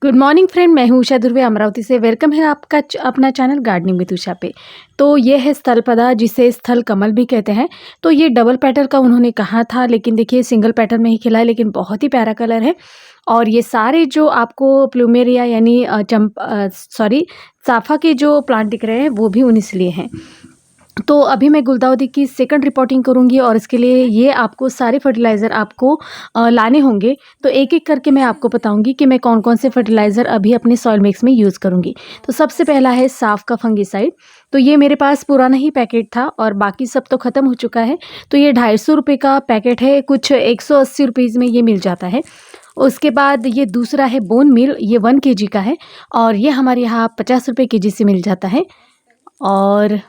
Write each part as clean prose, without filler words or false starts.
Good morning friend, मैं हूँ उषा दुर्वे अमरावती से। वेलकम है आपका अपना चैनल गार्डनिंग विद उषा पे। तो ये है स्थल पदा, जिसे स्थल कमल भी कहते हैं। तो ये डबल पेटल का उन्होंने कहा था, लेकिन देखिए सिंगल पेटल में ही खिला है, लेकिन बहुत ही प्यारा कलर है। और ये सारे जो आपको प्लूमेरिया यानी साफा के जो प्लांट दिख रहे हैं वो भी उन्हीं से लिए हैं। तो अभी मैं गुलदाउदी की सेकंड रिपोर्टिंग करूंगी और इसके लिए ये आपको सारे फर्टिलाइज़र आपको लाने होंगे। तो एक एक करके मैं आपको बताऊंगी कि मैं कौन कौन से फर्टिलाइज़र अभी अपने सॉइल मिक्स में यूज़ करूंगी। तो सबसे पहला है साफ का फंगिसाइड। तो ये मेरे पास पुराना ही पैकेट था और बाकी सब तो ख़त्म हो चुका है। तो ये 250 रुपये का पैकेट है, कुछ 180 रुपीज़ में ये मिल जाता है। उसके बाद ये दूसरा है बोन मील, ये 1 kg का है और ये हमारे यहाँ 50 रुपये kg से मिल जाता है। और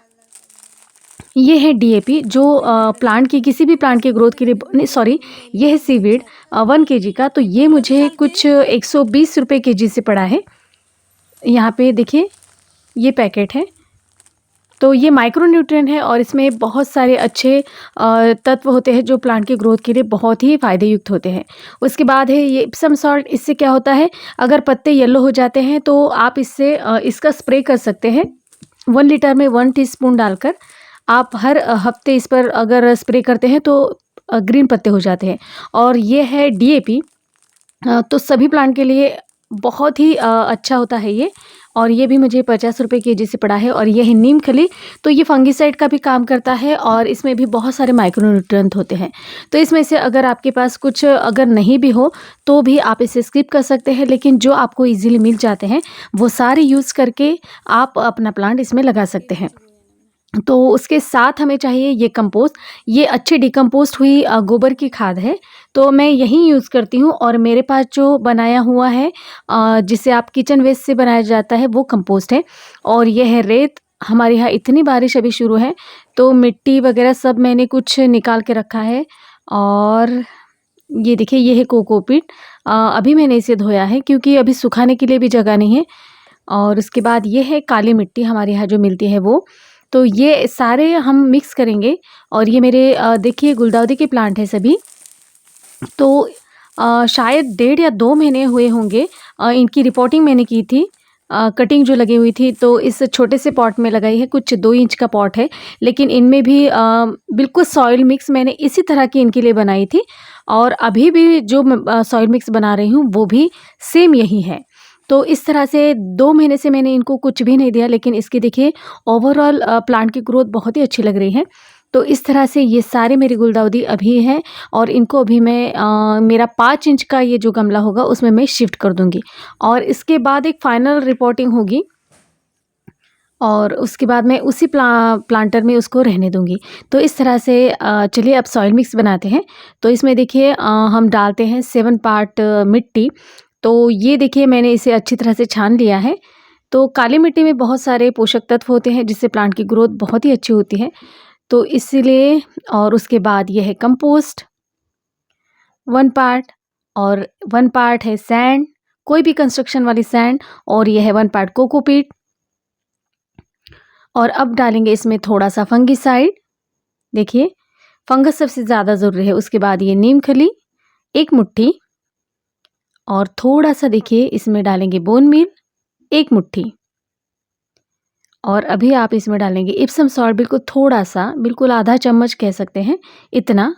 ये है डीएपी, जो प्लांट की किसी भी प्लांट के ग्रोथ के लिए, नहीं सॉरी, ये है सीवीड 1 kg का। तो ये मुझे कुछ 120 रुपये kg से पड़ा है। यहाँ पे देखिए ये पैकेट है। तो ये माइक्रो न्यूट्रिएंट है और इसमें बहुत सारे अच्छे तत्व होते हैं जो प्लांट के ग्रोथ के लिए बहुत ही फ़ायदे युक्त होते हैं। उसके बाद है ये इप्सम सॉल्ट। इससे क्या होता है, अगर पत्ते येलो हो जाते हैं तो आप इससे इसका स्प्रे कर सकते हैं। 1 लीटर में 1 टीस्पून डालकर आप हर हफ्ते इस पर अगर स्प्रे करते हैं तो ग्रीन पत्ते हो जाते हैं। और ये है डीएपी, तो सभी प्लांट के लिए बहुत ही अच्छा होता है ये। और ये भी मुझे 50 रुपये kg से पड़ा है। और ये है नीम खली। तो ये फंगिसाइड का भी काम करता है और इसमें भी बहुत सारे माइक्रोन्यूट्रिएंट होते हैं। तो इसमें से अगर आपके पास कुछ अगर नहीं भी हो तो भी आप इसे स्किप कर सकते हैं, लेकिन जो आपको इजीली मिल जाते हैं वो सारे यूज़ करके आप अपना प्लांट इसमें लगा सकते हैं। तो उसके साथ हमें चाहिए ये कंपोस्ट। ये अच्छी डिकम्पोस्ट हुई गोबर की खाद है, तो मैं यही यूज़ करती हूँ। और मेरे पास जो बनाया हुआ है जिसे आप किचन वेस्ट से बनाया जाता है, वो कंपोस्ट है। और ये है रेत। हमारे यहाँ इतनी बारिश अभी शुरू है तो मिट्टी वगैरह सब मैंने कुछ निकाल के रखा है। और ये देखिए ये है कोकोपीट। अभी मैंने इसे धोया है क्योंकि अभी सुखाने के लिए भी जगह नहीं है। और उसके बाद ये है काली मिट्टी, हमारे यहाँ जो मिलती है वो। तो ये सारे हम मिक्स करेंगे। और ये मेरे देखिए गुलदाउदी के प्लांट हैं सभी। तो शायद 1.5 या 2 महीने हुए होंगे। इनकी रिपोर्टिंग मैंने की थी, कटिंग जो लगी हुई थी। तो इस छोटे से पॉट में लगाई है, कुछ 2 इंच का पॉट है, लेकिन इनमें भी बिल्कुल सॉइल मिक्स मैंने इसी तरह की इनके लिए बनाई थी। और अभी भी जो सॉइल मिक्स बना रही हूँ वो भी सेम यही है। तो इस तरह से 2 महीने से मैंने इनको कुछ भी नहीं दिया, लेकिन इसकी देखिए ओवरऑल प्लांट की ग्रोथ बहुत ही अच्छी लग रही है। तो इस तरह से ये सारे मेरी गुलदाउदी अभी हैं और इनको अभी मैं मेरा 5 इंच का ये जो गमला होगा उसमें मैं शिफ्ट कर दूँगी। और इसके बाद एक फाइनल रिपोर्टिंग होगी और उसके बाद मैं उसी प्लांटर में उसको रहने दूँगी। तो इस तरह से चलिए अब सॉइल मिक्स बनाते हैं। तो इसमें देखिए हम डालते हैं 7 पार्ट मिट्टी। तो ये देखिए मैंने इसे अच्छी तरह से छान लिया है। तो काली मिट्टी में बहुत सारे पोषक तत्व होते हैं जिससे प्लांट की ग्रोथ बहुत ही अच्छी होती है, तो इसीलिए। और उसके बाद ये है कंपोस्ट 1 पार्ट, और 1 पार्ट है सैंड, कोई भी कंस्ट्रक्शन वाली सैंड। और ये है 1 पार्ट कोकोपीट। और अब डालेंगे इसमें थोड़ा सा फंगिसाइड। देखिए फंगस सबसे ज़्यादा ज़रूरी है। उसके बाद ये नीम खली 1 मुट्ठी, और थोड़ा सा देखिए इसमें डालेंगे बोन मील 1 मुट्ठी। और अभी आप इसमें डालेंगे इप्सम सॉल्ट, बिल्कुल थोड़ा सा, बिल्कुल आधा चम्मच कह सकते हैं, इतना।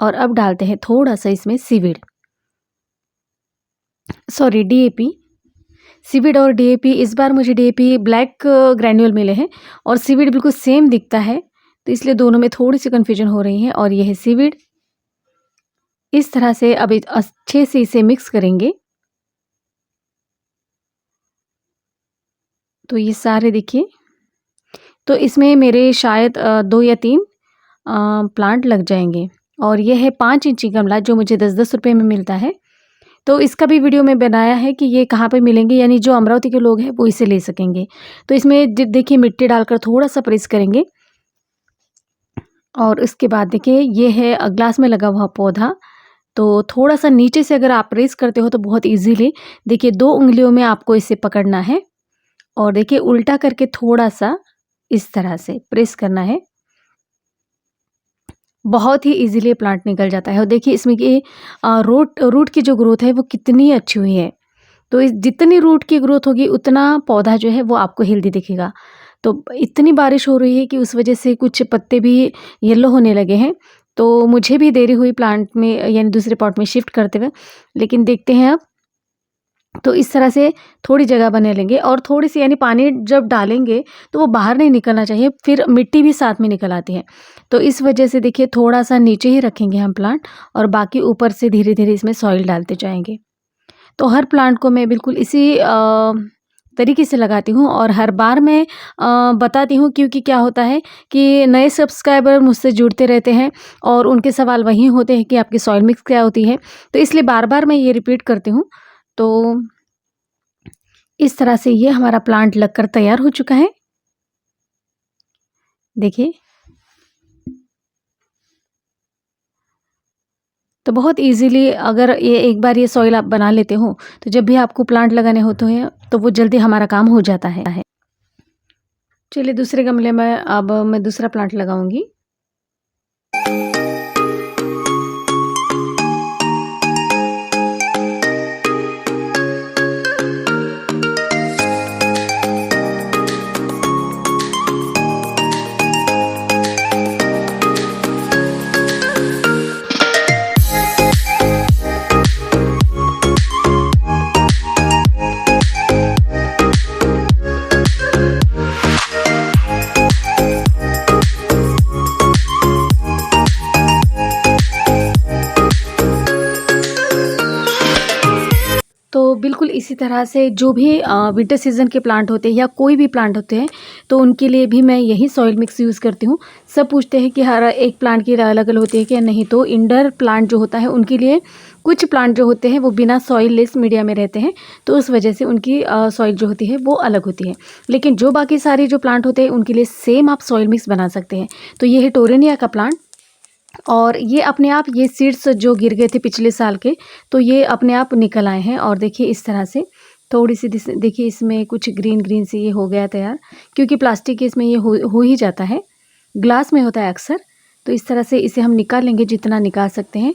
और अब डालते हैं थोड़ा सा इसमें सीवीड, सॉरी डीएपी। सीवीड और डीएपी, इस बार मुझे डीएपी ब्लैक ग्रैन्यूल मिले हैं और सीवीड बिल्कुल सेम दिखता है, तो इसलिए दोनों में थोड़ी सी कन्फ्यूजन हो रही है। और ये है सीवीड। इस तरह से अब अच्छे से इसे मिक्स करेंगे। तो ये सारे देखिए, तो इसमें मेरे शायद 2 या 3 प्लांट लग जाएंगे। और ये है 5 इंची गमला जो मुझे 10-10 रुपये में मिलता है। तो इसका भी वीडियो मैं बनाया है कि ये कहाँ पे मिलेंगे, यानी जो अमरावती के लोग हैं वो इसे ले सकेंगे। तो इसमें देखिए मिट्टी डालकर थोड़ा सा प्रेस करेंगे। और उसके बाद देखिए ये है ग्लास में लगा हुआ पौधा। तो थोड़ा सा नीचे से अगर आप प्रेस करते हो तो बहुत इजीली देखिए 2 उंगलियों में आपको इसे पकड़ना है। और देखिए उल्टा करके थोड़ा सा इस तरह से प्रेस करना है। बहुत ही इजीली प्लांट निकल जाता है। और देखिए इसमें कि रूट की जो ग्रोथ है वो कितनी अच्छी हुई है। तो इस जितनी रूट की ग्रोथ होगी उतना पौधा जो है वो आपको हेल्दी दिखेगा। तो इतनी बारिश हो रही है कि उस वजह से कुछ पत्ते भी येलो होने लगे हैं, तो मुझे भी देरी हुई प्लांट में यानी दूसरे पॉट में शिफ्ट करते हुए। लेकिन देखते हैं अब। तो इस तरह से थोड़ी जगह बना लेंगे और थोड़ी-सी यानी पानी जब डालेंगे तो वो बाहर नहीं निकलना चाहिए, फिर मिट्टी भी साथ में निकल आती है। तो इस वजह से देखिए थोड़ा-सा नीचे ही रखेंगे हम प्लांट और बाकी ऊपर से धीरे-धीरे इसमें सॉइल डालते जाएँगे। तो हर प्लांट को मैं बिल्कुल इसी तरीके से लगाती हूँ और हर बार मैं बताती हूँ, क्योंकि क्या होता है कि नए सब्सक्राइबर मुझसे जुड़ते रहते हैं और उनके सवाल वही होते हैं कि आपकी सॉइल मिक्स क्या होती है? तो इसलिए बार-बार मैं ये रिपीट करती हूँ। तो इस तरह से ये हमारा प्लांट लगकर तैयार हो चुका है। देखिए। तो बहुत ईज़िली अगर ये एक बार ये सॉइल आप बना लेते हो, तो जब भी आपको प्लांट लगाने होते हैं, तो वो जल्दी हमारा काम हो जाता है। चलिए दूसरे गमले में अब मैं दूसरा प्लांट लगाऊँगी। तो बिल्कुल इसी तरह से जो भी विंटर सीज़न के प्लांट होते हैं या कोई भी प्लांट होते हैं, तो उनके लिए भी मैं यही सॉइल मिक्स यूज़ करती हूँ। सब पूछते हैं कि हर एक प्लांट की अलग-अलग होती है क्या? नहीं, तो इंडोर प्लांट जो होता है उनके लिए कुछ प्लांट जो होते हैं वो बिना सॉइल लेस मीडिया में रहते हैं, तो उस वजह से उनकी सॉइल जो होती है वो अलग होती है। लेकिन जो बाकी सारे जो प्लांट होते हैं उनके लिए सेम आप सॉइल मिक्स बना सकते हैं। तो ये है टोरेनिया का प्लांट और ये अपने आप ये सीड्स जो गिर गए थे पिछले साल के, तो ये अपने आप निकल आए हैं और देखिए इस तरह से थोड़ी-सी देखिए इसमें कुछ ग्रीन-ग्रीन से ये हो गया तैयार, क्योंकि प्लास्टिक के इसमें ये हो ही जाता है, ग्लास में होता है अक्सर। तो इस तरह से इसे हम निकाल लेंगे जितना निकाल सकते हैं,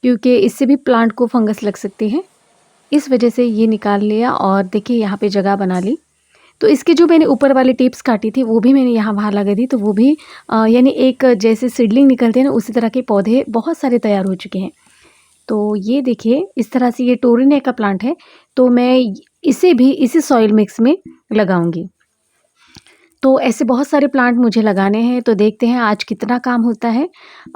क्योंकि इससे भी प्लांट को फंगस लग सकती है। इस वजह से ये निकाल लिया और देखिए यहाँ पे जगह बना ली। तो इसकी जो मैंने ऊपर वाली टिप्स काटी थी वो भी मैंने यहाँ वहाँ लगा दी, तो वो भी यानी एक जैसे सीडलिंग निकलते हैं ना उसी तरह के पौधे बहुत सारे तैयार हो चुके हैं। तो ये देखिए इस तरह से ये टोरेनिया का प्लांट है, तो मैं इसे भी इसी सॉइल मिक्स में लगाऊंगी। तो ऐसे बहुत सारे प्लांट मुझे लगाने हैं, तो देखते हैं आज कितना काम होता है,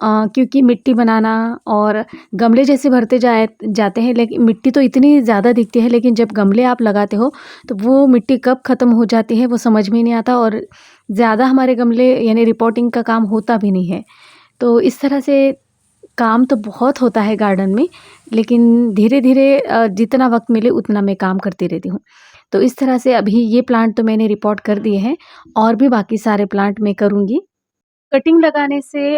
क्योंकि मिट्टी बनाना और गमले जैसे भरते जाते हैं, लेकिन मिट्टी तो इतनी ज़्यादा दिखती है, लेकिन जब गमले आप लगाते हो तो वो मिट्टी कब ख़त्म हो जाती है वो समझ में नहीं आता और ज़्यादा हमारे गमले यानी रिपोर्टिंग का काम होता भी नहीं है। तो इस तरह से काम तो बहुत होता है गार्डन में, लेकिन धीरे-धीरे जितना वक़्त मिले उतना मैं काम करती रहती हूँ। तो इस तरह से अभी ये प्लांट तो मैंने रिपोर्ट कर दिए हैं और भी बाकी सारे प्लांट मैं करूँगी। कटिंग लगाने से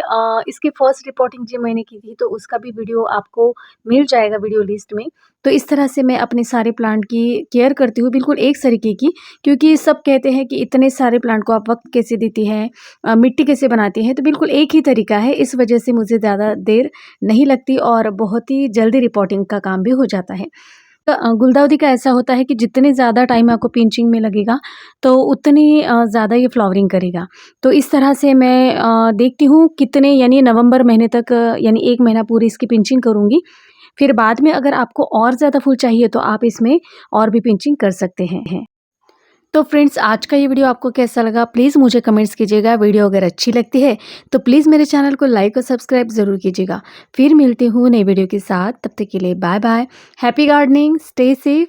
इसकी फर्स्ट रिपोर्टिंग जो मैंने की थी तो उसका भी वीडियो आपको मिल जाएगा वीडियो लिस्ट में। तो इस तरह से मैं अपने सारे प्लांट की केयर करती हूँ बिल्कुल एक तरीके की, क्योंकि सब कहते हैं कि इतने सारे प्लांट को आप वक़्त कैसे देती हैं, मिट्टी कैसे बनाती हैं, तो बिल्कुल एक ही तरीका है। इस वजह से मुझे ज़्यादा देर नहीं लगती और बहुत ही जल्दी रिपोर्टिंग का काम भी हो जाता है। गुलदाउदी का ऐसा होता है कि जितने ज़्यादा टाइम आपको पिंचिंग में लगेगा, तो उतनी ज़्यादा ये फ्लावरिंग करेगा। तो इस तरह से मैं देखती हूँ कितने यानी नवंबर महीने तक यानी 1 महीना पूरी इसकी पिंचिंग करूँगी। फिर बाद में अगर आपको और ज़्यादा फूल चाहिए तो आप इसमें और भी पिंचिंग कर सकते हैं। तो फ्रेंड्स आज का ये वीडियो आपको कैसा लगा प्लीज़ मुझे कमेंट्स कीजिएगा। वीडियो अगर अच्छी लगती है तो प्लीज़ मेरे चैनल को लाइक और सब्सक्राइब ज़रूर कीजिएगा। फिर मिलती हूँ नई वीडियो के साथ, तब तक के लिए bye bye. Happy gardening, stay safe.